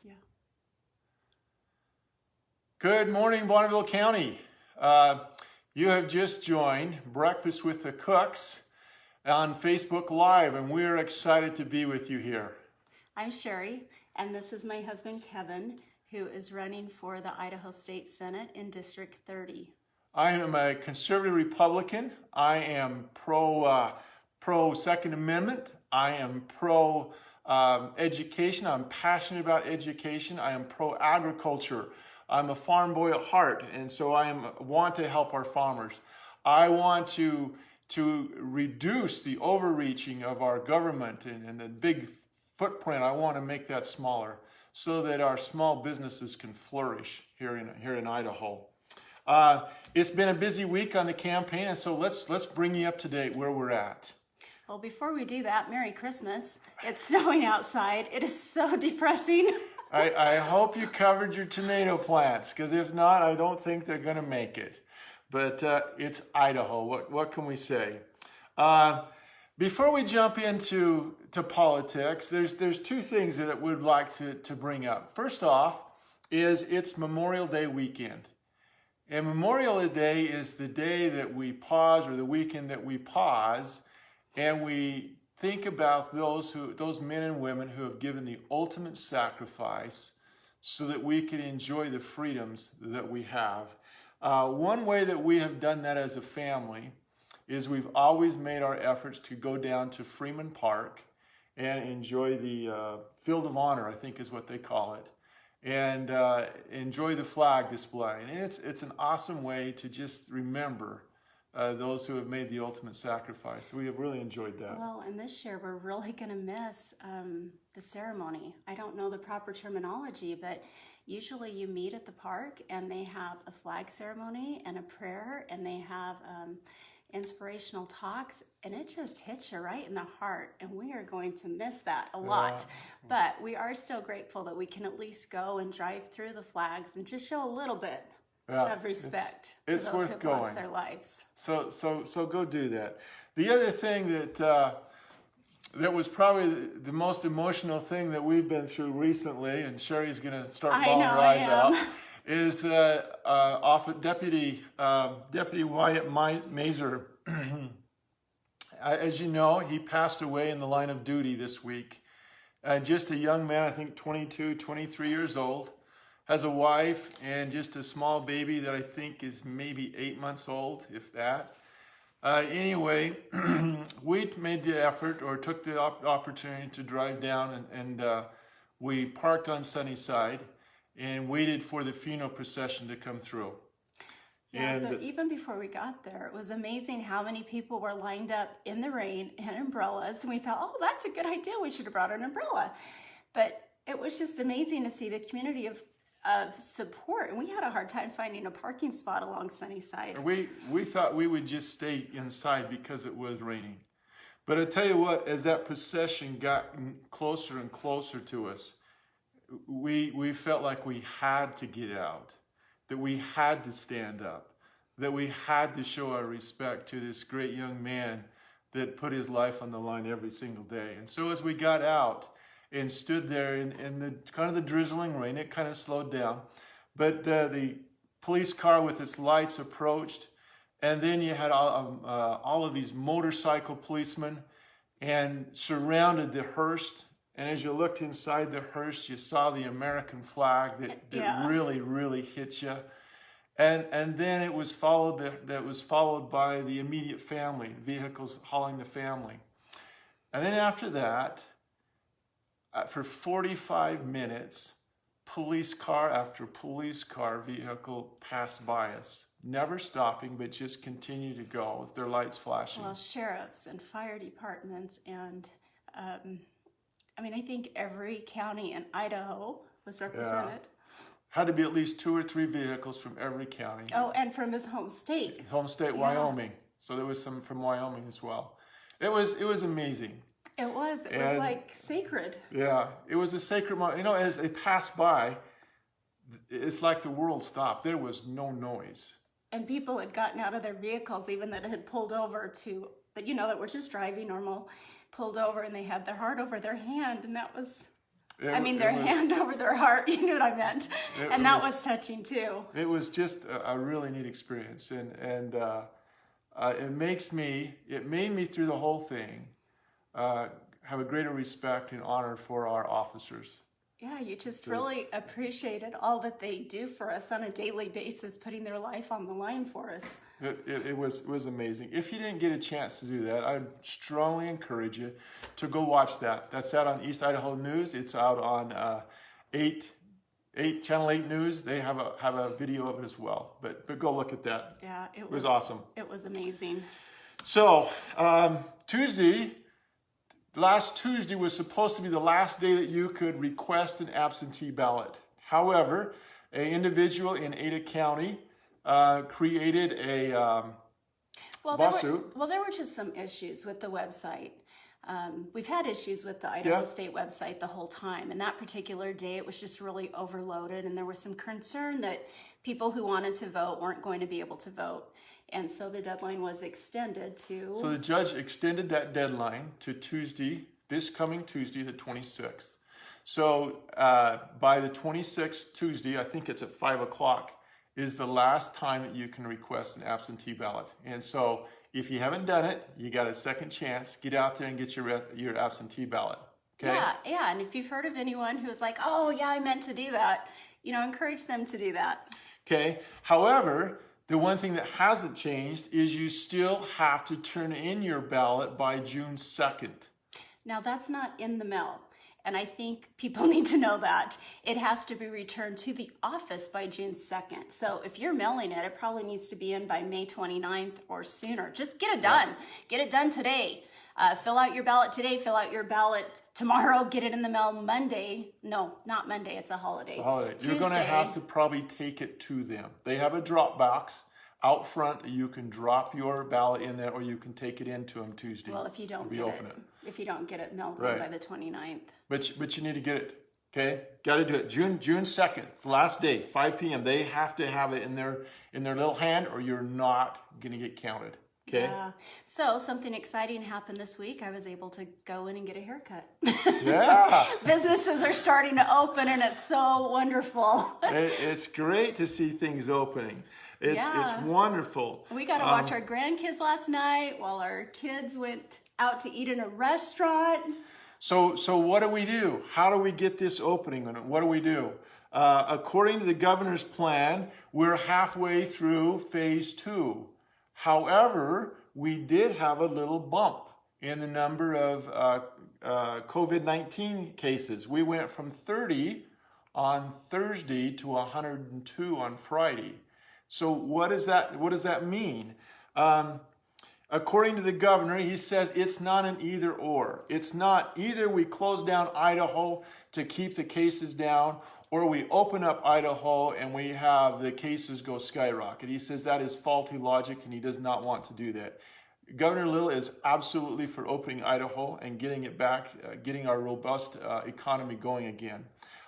Yeah. Good morning, Bonneville County. You have just joined Breakfast with the Cooks on Facebook Live, and we're excited to be with you here. I'm Sherry, and this is my husband Kevin, who is running for the Idaho State Senate in District 30. I am a conservative Republican. I am pro Second Amendment. I am pro education. I'm passionate about education. I am pro agriculture. I'm a farm boy at heart, and so want to help our farmers. I want to reduce the overreaching of our government and the big footprint. I want to make that smaller so that our small businesses can flourish here in Idaho. It's been a busy week on the campaign, and so let's bring you up to date where we're at. Well, before we do that, Merry Christmas. It's snowing outside. It is so depressing. I hope you covered your tomato plants, because if not, I don't think they're going to make it. But it's Idaho. What can we say? Before we jump into politics, there's two things that I would like to bring up. First off, it's Memorial Day weekend. And Memorial Day is the day that we pause, or the weekend that we pause, and we think about those men and women who have given the ultimate sacrifice so that we can enjoy the freedoms that we have. One way that we have done that as a family is we've always made our efforts to go down to Freeman Park and enjoy the Field of Honor, I think is what they call it, and enjoy the flag display. And it's an awesome way to just remember those who have made the ultimate sacrifice. So we have really enjoyed that. Well, and this year we're really going to miss the ceremony. I don't know the proper terminology, but usually you meet at the park and they have a flag ceremony and a prayer, and they have inspirational talks, and it just hits you right in the heart, and we are going to miss that a lot. But we are still grateful that we can at least go and drive through the flags and just show a little bit of respect to those worth who lost going. their lives. So go do that. The other thing that was probably the most emotional thing that we've been through recently, and Sherry's going to start bawling her eyes out, is off of Deputy Wyatt Mazer. As you know, he passed away in the line of duty this week. Just a young man, I think 22, 23 years old, has a wife and just a small baby that I think is maybe 8 months old, if that. Anyway, we made the effort, or took the opportunity to drive down, and we parked on Sunnyside and waited for the funeral procession to come through. Yeah, but even before we got there, it was amazing how many people were lined up in the rain in umbrellas. And we thought, oh, that's a good idea. We should have brought an umbrella. But it was just amazing to see the community of support. And we had a hard time finding a parking spot along Sunnyside. We thought we would just stay inside because it was raining. But I tell you what, as that procession got closer and closer to us, we felt like we had to get out, that we had to stand up, that we had to show our respect to this great young man that put his life on the line every single day. And so as we got out and stood there in the kind of the drizzling rain, it kind of slowed down, but the police car with its lights approached, and then you had all of these motorcycle policemen and surrounded the hearse. And as you looked inside the hearse, you saw the American flag that really, really hit you. And then it was followed by the immediate family, vehicles hauling the family. And then after that, for 45 minutes, police car after police car vehicle passed by us, never stopping, but just continued to go with their lights flashing. Well, sheriffs and fire departments and I think every county in Idaho was represented. Had to be at least 2 or 3 vehicles from every county. Oh, and from his home state. Wyoming. So there was some from Wyoming as well. It was amazing. It was like sacred. Yeah, it was a sacred moment. You know, as they passed by, it's like the world stopped. There was no noise. And people had gotten out of their vehicles, even that had pulled over that were just driving normal, pulled over, and they had their heart over their hand, and that was I mean, their hand over their heart, you know what I meant. And that was touching too. It was just a really neat experience. And it made me through the whole thing have a greater respect and honor for our officers. Yeah, you just really appreciated all that they do for us on a daily basis, putting their life on the line for us. It was amazing. If you didn't get a chance to do that, I'd strongly encourage you to go watch that. That's out on East Idaho News. It's out on Channel 8 News. They have a video of it as well. But go look at that. Yeah, it was awesome. It was amazing. So last Tuesday was supposed to be the last day that you could request an absentee ballot. However, an individual in Ada County created a lawsuit. There were just some issues with the website. We've had issues with the Idaho State website the whole time, and that particular day it was just really overloaded, and there was some concern that people who wanted to vote weren't going to be able to vote. And so the deadline was extended to... So the judge extended that deadline to Tuesday, this coming Tuesday, the 26th. So by the 26th Tuesday, I think it's at 5 o'clock, is the last time that you can request an absentee ballot. And so if you haven't done it, you got a second chance. Get out there and get your absentee ballot. Okay? Yeah. And if you've heard of anyone who's like, oh, yeah, I meant to do that, encourage them to do that. Okay. However, the one thing that hasn't changed is you still have to turn in your ballot by June 2nd. Now, that's not in the mail. And I think people need to know that. It has to be returned to the office by June 2nd. So if you're mailing it, it probably needs to be in by May 29th or sooner. Just get it done. Yeah. Get it done today. Fill out your ballot today. Fill out your ballot tomorrow. Get it in the mail Monday. No, not Monday. It's a holiday. It's a holiday. Tuesday. You're going to have to probably take it to them. They have a drop box out front. You can drop your ballot in there, or you can take it into them Tuesday. Well, if you don't get it mailed in by the 29th. But you need to get it. Okay, got to do it. June 2nd. It's the last day. 5 p.m. They have to have it in their little hand, or you're not going to get counted. Okay. Yeah. So something exciting happened this week. I was able to go in and get a haircut. Yeah. Businesses are starting to open, and it's so wonderful. It's great to see things opening. It's wonderful. We got to watch our grandkids last night while our kids went out to eat in a restaurant. So what do we do? How do we get this opening? What do we do? According to the governor's plan, we're halfway through phase 2. However, we did have a little bump in the number of COVID-19 cases. We went from 30 on Thursday to 102 on Friday. So what does that mean? According to the governor, he says it's not an either or. It's not either we close down Idaho to keep the cases down, or we open up Idaho and we have the cases go skyrocket. He says that is faulty logic, and he does not want to do that. Governor Little is absolutely for opening Idaho and getting it back, getting our robust economy going again.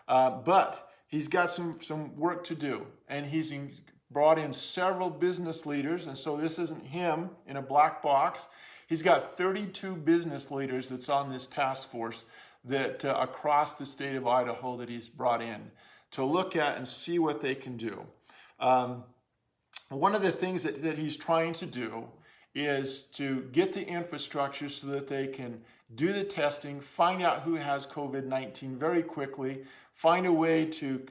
But he's got some work to do, and he's brought in several business leaders, and so this isn't him in a black box. He's got 32 business leaders that's on this task force that across the state of Idaho that he's brought in to look at and see what they can do. One of the things that he's trying to do is to get the infrastructure so that they can do the testing, find out who has COVID-19 very quickly, find a way to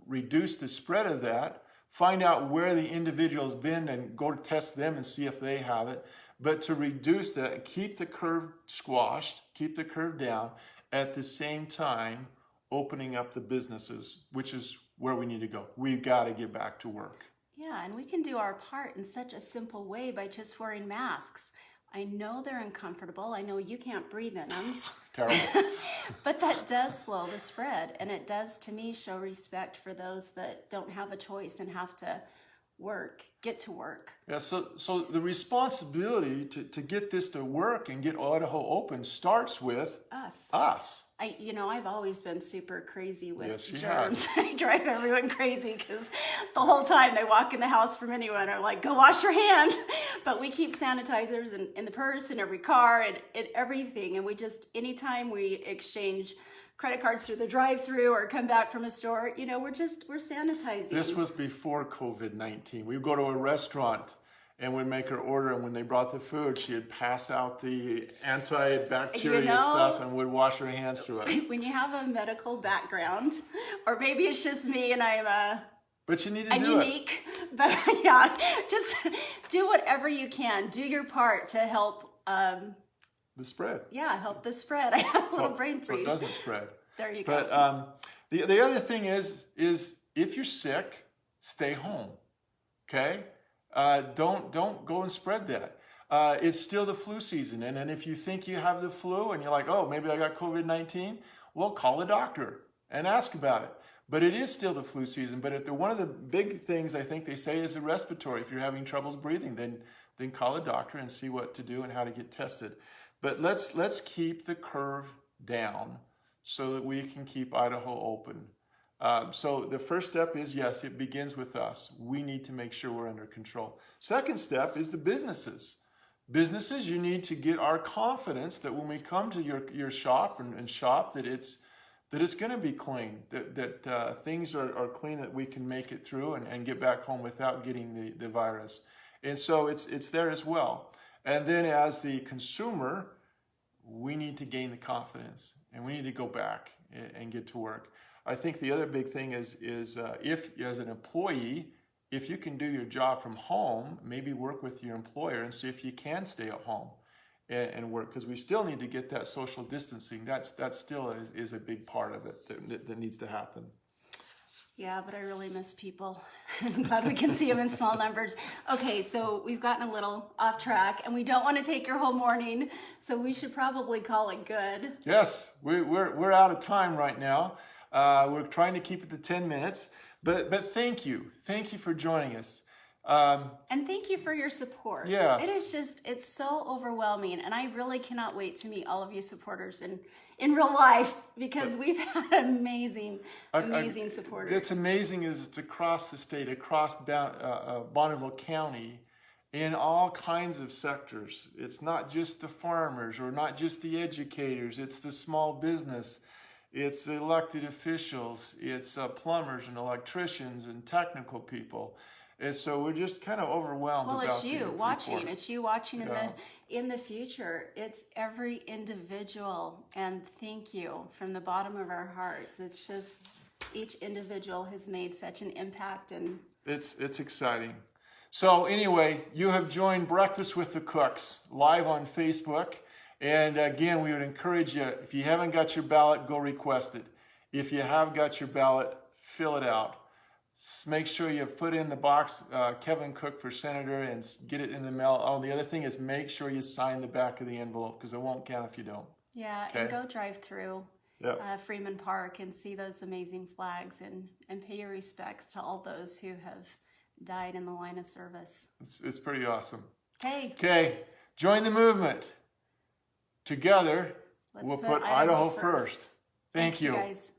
reduce the spread of that, find out where the individual's been and go to test them and see if they have it, but to reduce that, keep the curve squashed, keep the curve down, at the same time opening up the businesses, which is where we need to go. We've got to get back to work. Yeah, and we can do our part in such a simple way by just wearing masks. I know they're uncomfortable. I know you can't breathe in them. Terrible. But that does slow the spread, and it does, to me, show respect for those that don't have a choice and have to get to work. Yeah, so the responsibility to get this to work and get Idaho open starts with us. I've always been super crazy with germs. Has. I drive everyone crazy because the whole time they walk in the house from anyone are like, go wash your hands. But we keep sanitizers in the purse, in every car, and everything. And we just, anytime we exchange credit cards through the drive-through or come back from a store. You know, we're sanitizing. This was before COVID-19. We would go to a restaurant and we'd make her order, and when they brought the food, she'd pass out the antibacterial stuff and would wash her hands through it. When you have a medical background, or maybe it's just me and But you need to I'm do unique, but yeah, just do whatever you can. Do your part to help. The spread. Yeah, help the spread. I had a little brain So freeze. it doesn't spread. There you But go. the other thing is if you're sick, stay home. Okay? Don't go and spread that. It's still the flu season, and if you think you have the flu and you're like, oh, maybe I got COVID-19, well, call a doctor and ask about it. But it is still the flu season. But if one of the big things I think they say is the respiratory. If you're having troubles breathing, then call a doctor and see what to do and how to get tested. But let's keep the curve down so that we can keep Idaho open. So the first step is, yes, it begins with us. We need to make sure we're under control. Second step is the businesses. Businesses, you need to get our confidence that when we come to your shop and shop, that it's going to be clean, that things are clean, that we can make it through and get back home without getting the virus. And so it's there as well. And then as the consumer, we need to gain the confidence and we need to go back and get to work. I think the other big thing is if as an employee, if you can do your job from home, maybe work with your employer and see if you can stay at home and work, because we still need to get that social distancing. That still is a big part of it that needs to happen. Yeah, but I really miss people. I'm glad we can see them in small numbers. Okay, so we've gotten a little off track, and we don't want to take your whole morning, so we should probably call it good. Yes, we're out of time right now. We're trying to keep it to 10 minutes, but thank you for joining us. And thank you for your support. Yes. It is it's so overwhelming, and I really cannot wait to meet all of you supporters in real life, because we've had amazing supporters. What's amazing is it's across the state, across Bonneville County, in all kinds of sectors. It's not just the farmers or not just the educators, it's the small business, it's elected officials, it's plumbers and electricians and technical people. And so we're just kind of overwhelmed. Well, about it's you watching. report. It's you watching Yeah. in the future. It's every individual, and thank you from the bottom of our hearts. It's just each individual has made such an impact, and It's exciting. So anyway, you have joined Breakfast with the Cooks live on Facebook. And again, we would encourage you, if you haven't got your ballot, go request it. If you have got your ballot, fill it out. Make sure you put in the box Kevin Cook for Senator and get it in the mail. Oh, the other thing is make sure you sign the back of the envelope, because it won't count if you don't. yeah, Okay. and go drive through Yep. Freeman Park and see those amazing flags, and pay your respects to all those who have died in the line of service. It's pretty awesome. Hey, Okay, join the movement. Together, let's we'll put Idaho first. Thank you. guys.